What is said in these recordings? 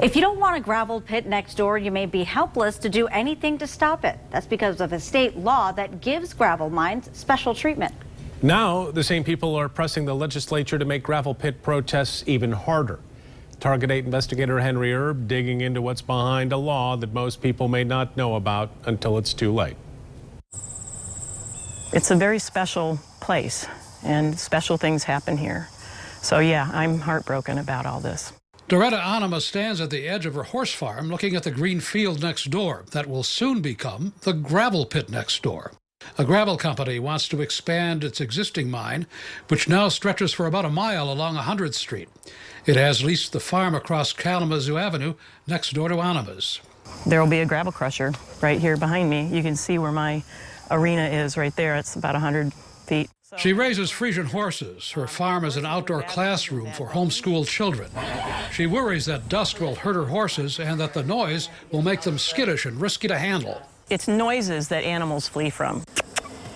If you don't want a gravel pit next door, you may be helpless to do anything to stop it. That's because of a state law that gives gravel mines special treatment. Now, the same people are pressing the legislature to make gravel pit protests even harder. Target 8 investigator Henry Erb digging into what's behind a law that most people may not know about until it's too late. It's a very special place, and special things happen here. So yeah, I'm heartbroken about all this. Doretta Anima stands at the edge of her horse farm looking at the green field next door that will soon become the gravel pit next door. A gravel company wants to expand its existing mine, which now stretches for about a mile along 100th Street. It has leased the farm across Kalamazoo Avenue next door to Anima's. There will be a gravel crusher right here behind me. You can see where my arena is right there. It's about 100 feet. She raises Frisian horses. Her farm is an outdoor classroom for homeschooled children. She worries that dust will hurt her horses and that the noise will make them skittish and risky to handle. It's noises that animals flee from.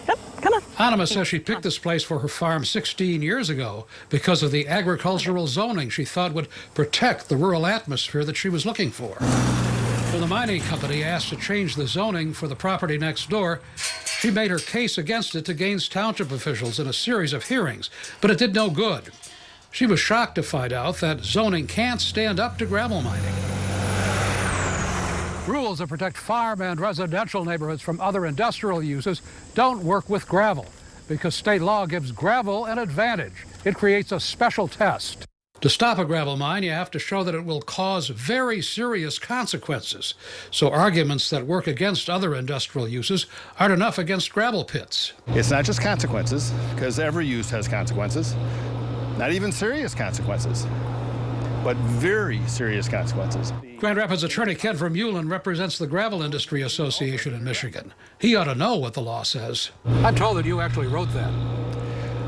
Yep, come on. Anima says she picked this place for her farm 16 years ago because of the agricultural zoning she thought would protect the rural atmosphere that she was looking for. When the mining company asked to change the zoning for the property next door, she made her case against it to Gaines Township officials in a series of hearings, but it did no good. She was shocked to find out that zoning can't stand up to gravel mining. Rules that protect farm and residential neighborhoods from other industrial uses don't work with gravel because state law gives gravel an advantage. It creates a special test. To stop a gravel mine, you have to show that it will cause very serious consequences. So arguments that work against other industrial uses aren't enough against gravel pits. It's not just consequences, because every use has consequences. Not even serious consequences, but very serious consequences. Grand Rapids attorney Ken Vermeulen represents the Gravel Industry Association in Michigan. He ought to know what the law says. I'm told that you actually wrote that.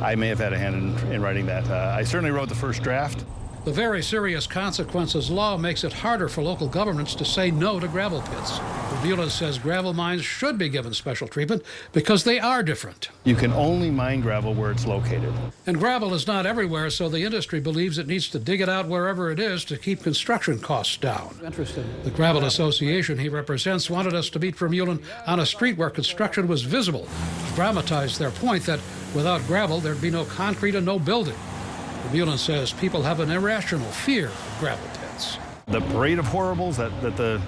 I may have had a hand in writing that. I certainly wrote the first draft. The very serious consequences law makes it harder for local governments to say no to gravel pits. Vermeulen says gravel mines should be given special treatment because they are different. You can only mine gravel where it's located. And gravel is not everywhere, so the industry believes it needs to dig it out wherever it is to keep construction costs down. Interesting. The Gravel Association he represents wanted us to meet Vermeulen on a street where construction was visible, to dramatize their point that without gravel there'd be no concrete and no building. Vermeulen says people have an irrational fear of gravel pits. The parade of horribles that the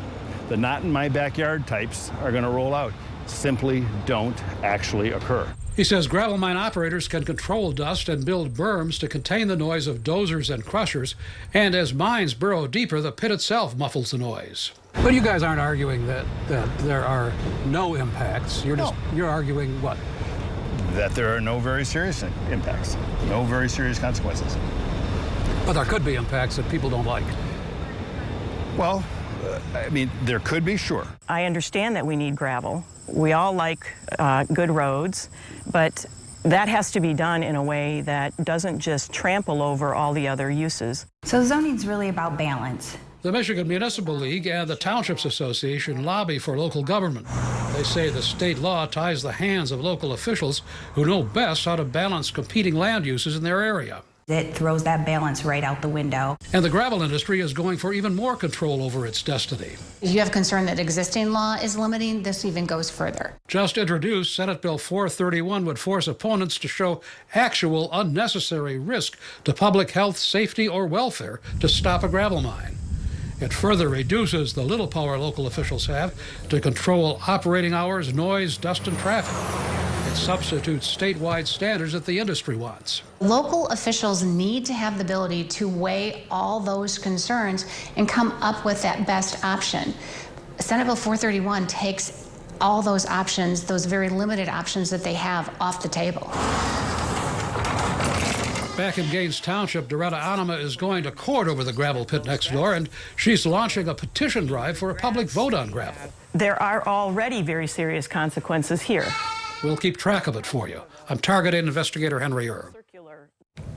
not in my backyard types are going to roll out simply don't actually occur. He says gravel mine operators can control dust and build berms to contain the noise of dozers and crushers, and as mines burrow deeper, the pit itself muffles the noise. But you guys aren't arguing that there are no impacts. You're arguing what? That there are no very serious impacts, no very serious consequences. But there could be impacts that people don't like. Well, I mean, there could be, sure. I understand that we need gravel. We all like good roads, but that has to be done in a way that doesn't just trample over all the other uses. So zoning's really about balance. The Michigan Municipal League and the Townships Association lobby for local government. They say the state law ties the hands of local officials who know best how to balance competing land uses in their area. It throws that balance right out the window. And the gravel industry is going for even more control over its destiny. If you have concern that existing law is limiting, this even goes further. Just introduced, Senate Bill 431 would force opponents to show actual unnecessary risk to public health, safety, or welfare to stop a gravel mine. It further reduces the little power local officials have to control operating hours, noise, dust, and traffic. It substitutes statewide standards that the industry wants. Local officials need to have the ability to weigh all those concerns and come up with that best option. Senate Bill 431 takes all those options, those very limited options that they have, off the table. Back in Gaines Township, Doretta Anima is going to court over the gravel pit next door, and she's launching a petition drive for a public vote on gravel. There are already very serious consequences here. We'll keep track of it for you. I'm Target 8 Investigator Henry Erb.